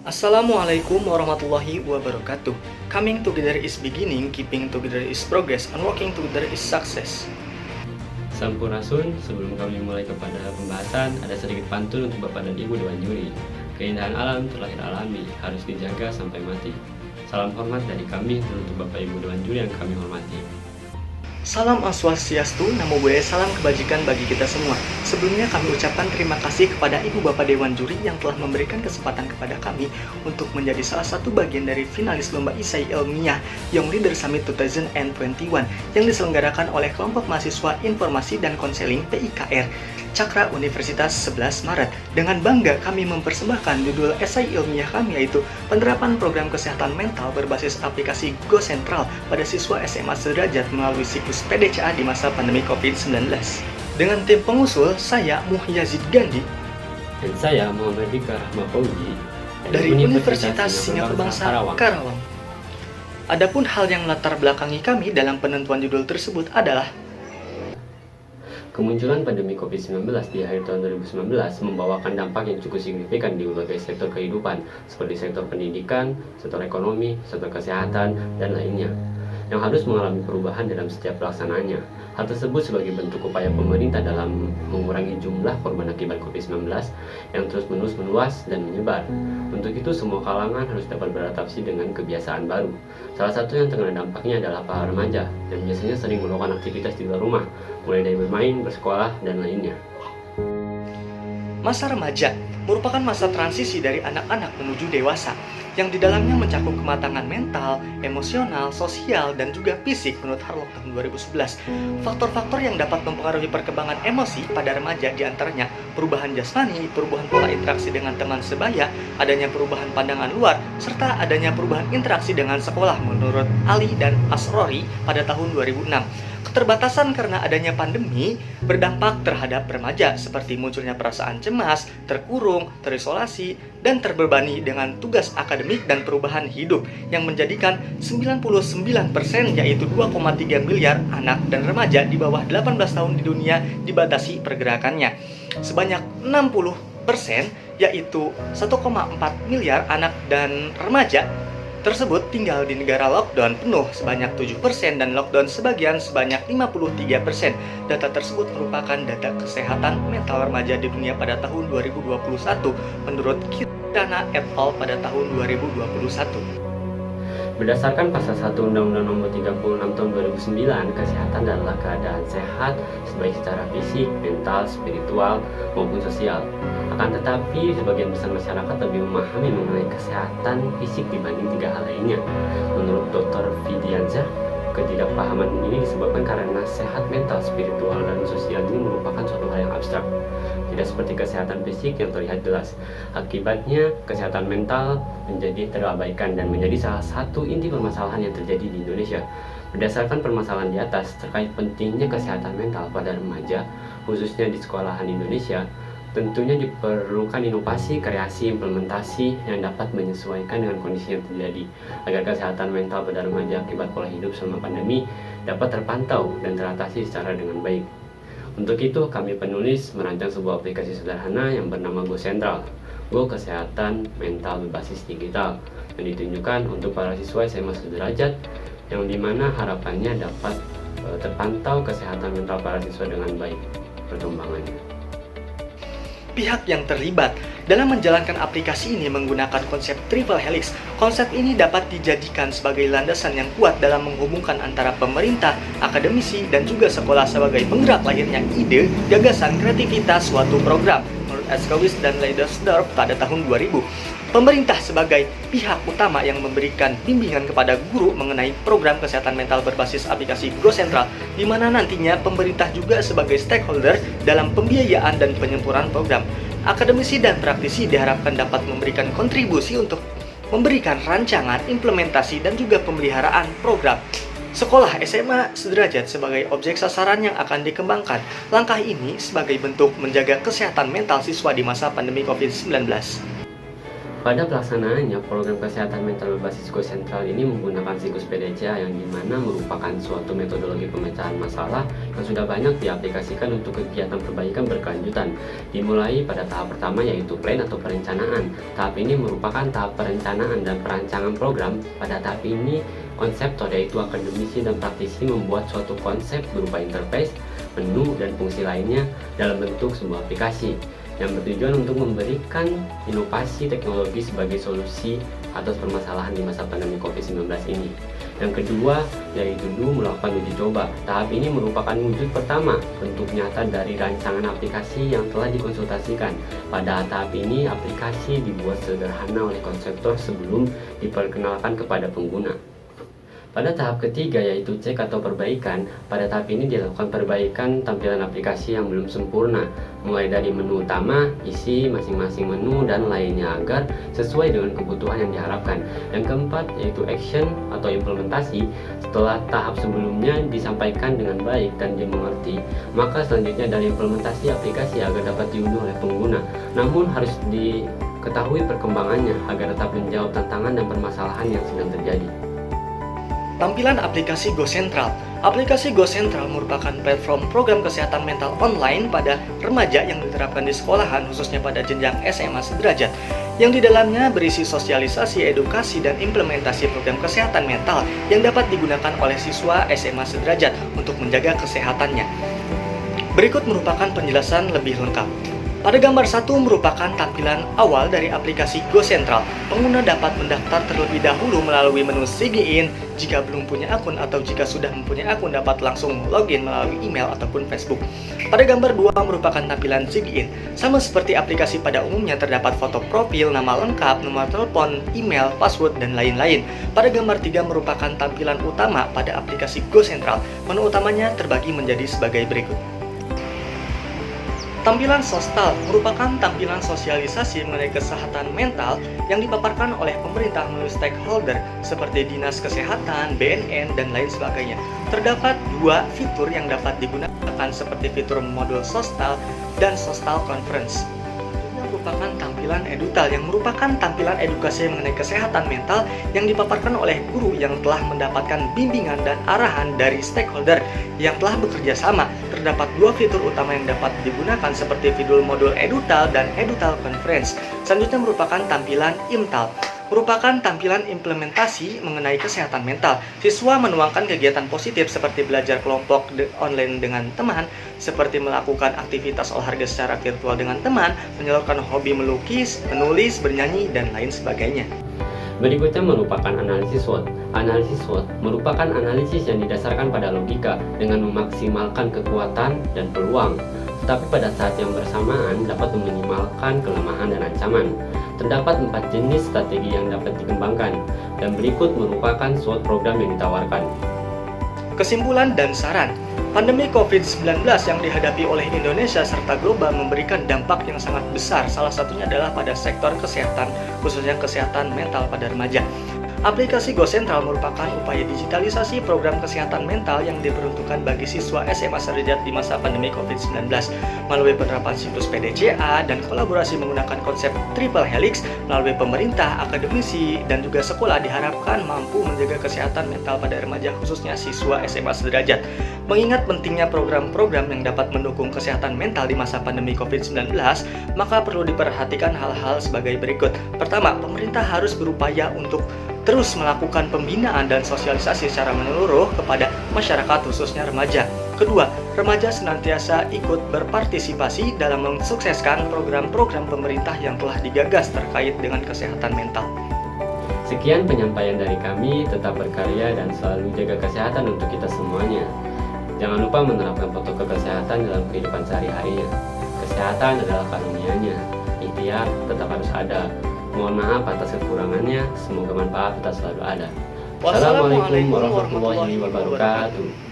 Assalamualaikum warahmatullahi wabarakatuh. Coming together is beginning, keeping together is progress, and working together is success. Sampurasun, sebelum kami mulai kepada pembahasan, ada sedikit pantun untuk Bapak dan Ibu Dewan Juri. Keindahan alam terlahir alami, harus dijaga sampai mati. Salam hormat dari kami dan untuk Bapak Ibu Dewan Juri yang kami hormati. Salam Swastiastu, Namo Buddhaya, salam kebajikan bagi kita semua. Sebelumnya kami ucapkan terima kasih kepada Ibu Bapak Dewan Juri yang telah memberikan kesempatan kepada kami untuk menjadi salah satu bagian dari finalis Lomba Isai Ilmiah Young Leader Summit 2021 yang diselenggarakan oleh kelompok mahasiswa informasi dan konseling PIKR Cakra Universitas 11 Maret. Dengan bangga kami mempersembahkan judul esai ilmiah kami, yaitu penerapan program kesehatan mental berbasis aplikasi Go Sentral pada siswa SMA sederajat melalui siklus PDCA di masa pandemi COVID-19. Dengan tim pengusul, saya Muhyazid Gandhi Dan saya Muhammad Dika Rahma Fauzi dari Universitas Singapura Bangsa Karawang. Adapun hal yang latar belakangi kami dalam penentuan judul tersebut adalah kemunculan pandemi COVID-19 di akhir tahun 2019 membawakan dampak yang cukup signifikan di berbagai sektor kehidupan, seperti sektor pendidikan, sektor ekonomi, sektor kesehatan, dan lainnya, yang harus mengalami perubahan dalam setiap pelaksanaannya. Hal tersebut sebagai bentuk upaya pemerintah dalam mengurangi jumlah korban akibat COVID-19 yang terus-menerus meluas dan menyebar. Untuk itu, semua kalangan harus dapat beradaptasi dengan kebiasaan baru. Salah satu yang terkena dampaknya adalah para remaja, yang biasanya sering melakukan aktivitas di luar rumah, mulai dari bermain, bersekolah, dan lainnya. masa remaja merupakan masa transisi dari anak-anak menuju dewasa, yang di dalamnya mencakup kematangan mental, emosional, sosial, dan juga fisik menurut Harlock tahun 2011. Faktor-faktor yang dapat mempengaruhi perkembangan emosi pada remaja diantaranya perubahan jasmani, perubahan pola interaksi dengan teman sebaya, adanya perubahan pandangan luar, serta adanya perubahan interaksi dengan sekolah menurut Ali dan Asrori pada tahun 2006. Keterbatasan karena adanya pandemi berdampak terhadap remaja, seperti munculnya perasaan cemas, terkurung, terisolasi, dan terbebani dengan tugas akademik dan perubahan hidup, yang menjadikan 99% yaitu 2,3 miliar anak dan remaja di bawah 18 tahun di dunia dibatasi pergerakannya. Sebanyak 60% yaitu 1,4 miliar anak dan remaja tersebut tinggal di negara lockdown penuh sebanyak 7% dan lockdown sebagian sebanyak 53%. Data tersebut merupakan data kesehatan mental remaja di dunia pada tahun 2021 menurut Kirana et al. Pada tahun 2021. Berdasarkan pasal 1 Undang-Undang Nomor 36 Tahun 2009, kesehatan adalah keadaan sehat baik secara fisik, mental, spiritual, maupun sosial. Akan tetapi, sebagian besar masyarakat lebih memahami mengenai kesehatan fisik dibanding tiga hal lainnya. Menurut Dr. Fidiansyah, ketidakpahaman ini disebabkan karena sehat mental, spiritual, dan sosial ini merupakan suatu hal yang abstrak, tidak seperti kesehatan fisik yang terlihat jelas. Akibatnya, kesehatan mental menjadi terabaikan dan menjadi salah satu inti permasalahan yang terjadi di Indonesia. Berdasarkan permasalahan di atas terkait pentingnya kesehatan mental pada remaja, khususnya di sekolahan Indonesia, tentunya diperlukan inovasi, kreasi, implementasi yang dapat menyesuaikan dengan kondisi yang terjadi, agar kesehatan mental pada remaja akibat pola hidup selama pandemi dapat terpantau dan teratasi secara dengan baik. Untuk itu, kami penulis merancang sebuah aplikasi sederhana yang bernama Go Sentral, Go Kesehatan Mental Berbasis Digital, yang ditunjukkan untuk para siswa SMA sederajat, yang dimana harapannya dapat terpantau kesehatan mental para siswa dengan baik perkembangannya. Pihak yang terlibat dalam menjalankan aplikasi ini menggunakan konsep triple helix. Konsep ini dapat dijadikan sebagai landasan yang kuat dalam menghubungkan antara pemerintah, akademisi, dan juga sekolah sebagai penggerak lahirnya ide, gagasan, kreativitas suatu program. Menurut Eskowitz dan Leidersdorf pada tahun 2000, pemerintah sebagai pihak utama yang memberikan bimbingan kepada guru mengenai program kesehatan mental berbasis aplikasi Go Sentral, di mana nantinya pemerintah juga sebagai stakeholder dalam pembiayaan dan penyempurnaan program. Akademisi dan praktisi diharapkan dapat memberikan kontribusi untuk memberikan rancangan, implementasi, dan juga pemeliharaan program. Sekolah SMA sederajat sebagai objek sasaran yang akan dikembangkan. Langkah ini sebagai bentuk menjaga kesehatan mental siswa di masa pandemi COVID-19. Pada pelaksanaannya, program kesehatan mental berbasis GoCentral ini menggunakan siklus PDCA yang dimana merupakan suatu metodologi pemecahan masalah yang sudah banyak diaplikasikan untuk kegiatan perbaikan berkelanjutan. Dimulai pada tahap pertama yaitu plan atau perencanaan. Tahap ini merupakan tahap perencanaan dan perancangan program. Pada tahap ini, konseptor yaitu akademisi dan praktisi membuat suatu konsep berupa interface, menu, dan fungsi lainnya dalam bentuk sebuah aplikasi yang bertujuan untuk memberikan inovasi teknologi sebagai solusi atas permasalahan di masa pandemi COVID-19 ini. Yang kedua, yaitu melakukan uji coba. Tahap ini merupakan wujud pertama bentuk nyata dari rancangan aplikasi yang telah dikonsultasikan. Pada tahap ini, aplikasi dibuat sederhana oleh konseptor sebelum diperkenalkan kepada pengguna. Pada tahap ketiga yaitu cek atau perbaikan, pada tahap ini dilakukan perbaikan tampilan aplikasi yang belum sempurna, mulai dari menu utama, isi masing-masing menu, dan lainnya agar sesuai dengan kebutuhan yang diharapkan. Yang keempat yaitu action atau implementasi. Setelah tahap sebelumnya disampaikan dengan baik dan dimengerti, maka selanjutnya dari implementasi aplikasi agar dapat diunduh oleh pengguna. Namun harus diketahui perkembangannya agar tetap menjawab tantangan dan permasalahan yang sedang terjadi. Tampilan aplikasi GoCentral. Aplikasi GoCentral merupakan platform program kesehatan mental online pada remaja yang diterapkan di sekolahan, khususnya pada jenjang SMA sederajat, yang di dalamnya berisi sosialisasi, edukasi, dan implementasi program kesehatan mental yang dapat digunakan oleh siswa SMA sederajat untuk menjaga kesehatannya. Berikut merupakan penjelasan lebih lengkap. Pada gambar 1 merupakan tampilan awal dari aplikasi GoCentral. Pengguna dapat mendaftar terlebih dahulu melalui menu Sign In. Jika belum punya akun atau jika sudah mempunyai akun dapat langsung login melalui email ataupun Facebook. Pada gambar 2 merupakan tampilan Sign In. Sama seperti aplikasi pada umumnya terdapat foto profil, nama lengkap, nomor telepon, email, password, dan lain-lain. Pada gambar 3 merupakan tampilan utama pada aplikasi GoCentral. Menu utamanya terbagi menjadi sebagai berikut. Tampilan Sostal merupakan tampilan sosialisasi mengenai kesehatan mental yang dipaparkan oleh pemerintah melalui stakeholder seperti Dinas Kesehatan, BNN, dan lain sebagainya. Terdapat 2 fitur yang dapat digunakan seperti fitur modul Sostal dan Sostal Conference. Merupakan tampilan Edutal yang merupakan tampilan edukasi mengenai kesehatan mental yang dipaparkan oleh guru yang telah mendapatkan bimbingan dan arahan dari stakeholder yang telah bekerja sama. Terdapat 2 fitur utama yang dapat digunakan seperti fitur modul Edutal dan Edutal Conference. Selanjutnya merupakan tampilan IMTAL. Merupakan tampilan implementasi mengenai kesehatan mental. Siswa menuangkan kegiatan positif seperti belajar kelompok online dengan teman, seperti melakukan aktivitas olahraga secara virtual dengan teman, menyalurkan hobi melukis, menulis, bernyanyi, dan lain sebagainya. Berikutnya merupakan analisis SWOT. Analisis SWOT merupakan analisis yang didasarkan pada logika dengan memaksimalkan kekuatan dan peluang, tetapi pada saat yang bersamaan dapat meminimalkan kelemahan dan ancaman. Terdapat 4 jenis strategi yang dapat dikembangkan, dan berikut merupakan SWOT program yang ditawarkan. Kesimpulan dan saran. Pandemi COVID-19 yang dihadapi oleh Indonesia serta global memberikan dampak yang sangat besar. Salah satunya adalah pada sektor kesehatan, khususnya kesehatan mental pada remaja. Aplikasi GoCentral merupakan upaya digitalisasi program kesehatan mental yang diperuntukkan bagi siswa SMA sederajat di masa pandemi COVID-19 melalui penerapan siklus PDCA dan kolaborasi menggunakan konsep triple helix melalui pemerintah, akademisi, dan juga sekolah diharapkan mampu menjaga kesehatan mental pada remaja khususnya siswa SMA sederajat. Mengingat pentingnya program-program yang dapat mendukung kesehatan mental di masa pandemi COVID-19, maka perlu diperhatikan hal-hal sebagai berikut. Pertama, pemerintah harus berupaya untuk terus melakukan pembinaan dan sosialisasi secara menyeluruh kepada masyarakat khususnya remaja. Kedua, remaja senantiasa ikut berpartisipasi dalam mensukseskan program-program pemerintah yang telah digagas terkait dengan kesehatan mental. Sekian penyampaian dari kami, tetap berkarya dan selalu jaga kesehatan untuk kita semuanya. Jangan lupa menerapkan protokol kesehatan dalam kehidupan sehari-harinya. Kesehatan adalah karunia-Nya, ikhtiar tetap harus ada. Mohon maaf atas kekurangannya, semoga manfaat tetap selalu ada. Wassalamualaikum warahmatullahi wabarakatuh.